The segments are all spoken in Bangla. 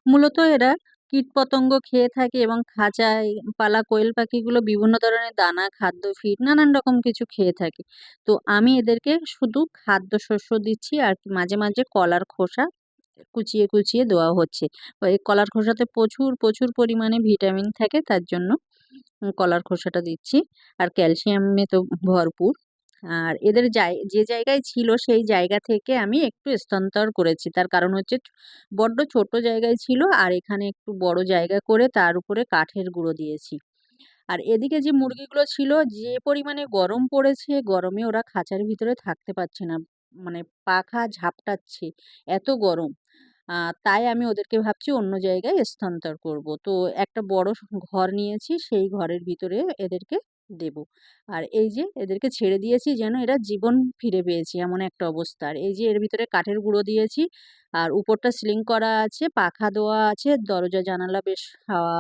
মূলত এরা কীটপতঙ্গ খেয়ে থাকে এবং খাঁচায় পালা কোয়েল পাখিগুলো বিভিন্ন ধরনের দানা, খাদ্য, ফিড নানান রকম কিছু খেয়ে থাকে। তো আমি এদেরকে শুধু খাদ্যশস্য দিচ্ছি আর মাঝে, মাঝে কলার খোসা কুচিয়ে, কুচিয়ে দেওয়া হচ্ছে। এই কলার খোসাতে প্রচুর, প্রচুর পরিমাণে ভিটামিন থাকে তার জন্য কলার খোসাটা দিচ্ছি। আর ক্যালসিয়ামে তো ভরপুর। আর এদের যে জায়গায় ছিল সেই জায়গা থেকে আমি একটু স্থানান্তর করেছি। তার কারণ হচ্ছে বড্ড ছোট জায়গায় ছিল আর এখানে একটু বড় জায়গা করে তার উপরে কাঠের গুঁড়ো দিয়েছি। আর এদিকে যে মুরগিগুলো ছিল যে পরিমাণে গরম পড়েছে, গরমে ওরা খাঁচার ভিতরে থাকতে পারছে না। মানে পাখা ঝাপটাচ্ছে, এত গরম। আ তাই আমি ওদেরকে ভাবছি অন্য জায়গায় স্থানান্তর করব। তো একটা বড় ঘর নিয়েছি, সেই ঘরের ভিতরে এদেরকে দেব। আর এই যে এদেরকে ছেড়ে দিয়েছি যেন এরা জীবন ফিরে পেয়েছে এমন একটা অবস্থা। আর এই যে এর ভিতরে কাঠের গুঁড়ো দিয়েছি, আর উপরটা সিলিং করা আছে, পাখা দেওয়া আছে, দরজা জানালা বেশ হাওয়া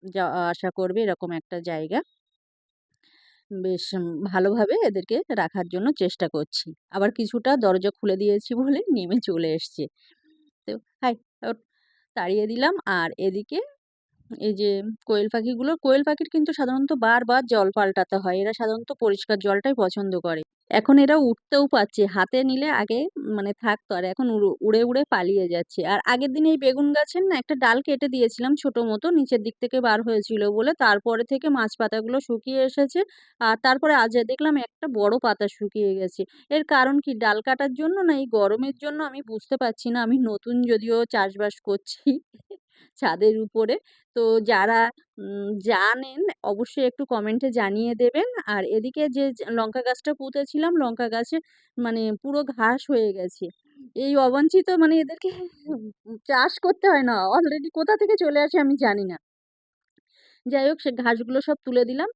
যাওয়া আসা করবে এরকম একটা জায়গা। বেশ ভালোভাবে এদেরকে রাখার জন্য চেষ্টা করছি। আবার কিছুটা দরজা খুলে দিয়েছি বলে নেমে চলে এসছে। তো হাই ওঠ তাড়িয়ে দিলাম। আর এদিকে এই যে কোয়েল পাখির কিন্তু সাধারণত বারবার জল পাল্টাতে হয়। এরা সাধারণত পরিষ্কার জলটাই পছন্দ করে। এখন এরা উঠতেও পারছে। হাতে নিলে আগে মানে থাকতো আর এখন উড়ে, উড়ে পালিয়ে যাচ্ছে। আর আগের দিন এই বেগুন গাছের না একটা ডাল কেটে দিয়েছিলাম ছোট মতো নিচের দিক থেকে বার হয়েছিল বলে। তারপরে থেকে মাছ পাতাগুলো শুকিয়ে এসেছে। আর তারপরে আজ দেখলাম একটা বড় পাতা শুকিয়ে গেছে। এর কারণ কি ডাল কাটার জন্য না এই গরমের জন্য আমি বুঝতে পারছি না। আমি নতুন যদিও চাষবাস করছি ছাদের উপরে। তো যারা জানেন অবশ্যই একটু কমেন্টে জানিয়ে দেবেন। আর এদিকে যে লঙ্কা গাছটা পুঁতেছিলাম, লঙ্কা গাছে মানে পুরো ঘাস হয়ে গেছে। এই অবাঞ্ছিত মানে এদেরকে চাষ করতে হয় না। অলরেডি কোথা থেকে চলে আসে আমি জানি না। যাই হোক সে ঘাসগুলো সব তুলে দিলাম।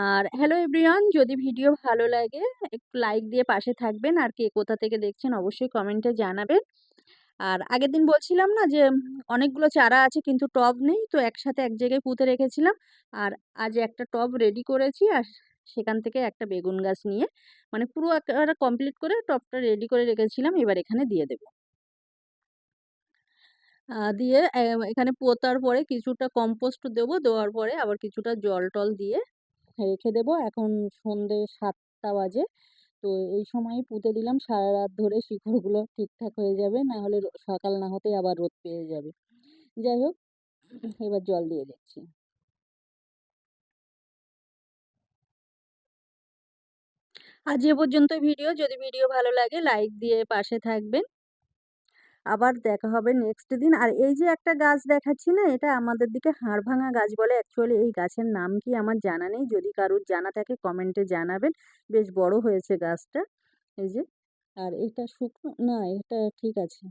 আর হ্যালো এভরিওয়ান, যদি ভিডিও ভালো লাগে একটু লাইক দিয়ে পাশে থাকবেন। আর কে কোথা থেকে দেখছেন অবশ্যই কমেন্টে জানাবেন। আর আগের দিন বলছিলাম না যে অনেকগুলো চারা আছে কিন্তু টব নেই। তো একসাথে এক জায়গায় পুঁতে রেখেছিলাম। আর আজ একটা টব রেডি করেছি। আর সেখান থেকে একটা বেগুন গাছ নিয়ে মানে পুরো একেবারে কমপ্লিট করে টবটা রেডি করে রেখেছিলাম। এবার এখানে দিয়ে দেব। দিয়ে এখানে পোঁতার পরে কিছুটা কম্পোস্ট দেবো। দেওয়ার পরে আবার কিছুটা জল-টল দিয়ে রেখে দেবো। এখন সন্ধ্যে ৭ঃ০০ বাজে। তো এই সময় পুঁতে দিলাম সারারাত ধরে শিকড়গুলো ঠিকঠাক হয়ে যাবে। না হলে সকাল না হতেই আবার রোদ পেয়ে যাবে। যাই হোক এবার জল দিয়ে দিচ্ছি। আজ এ পর্যন্ত ভিডিও। যদি ভিডিও ভালো লাগে লাইক দিয়ে পাশে থাকবেন। আবার দেখা হবে নেক্সট দিন। আর এই যে একটা গাছ দেখাচ্ছি না এটা আমাদের দিকে হাড়ভাঙা গাছ বলে। অ্যাকচুয়ালি এই গাছের নাম কি আমার জানা নেই। যদি কারোর জানা থাকে কমেন্টে জানাবেন। বেশ বড় হয়েছে গাছটা। এই যে। আর এটা শুকনো না এটা ঠিক আছে।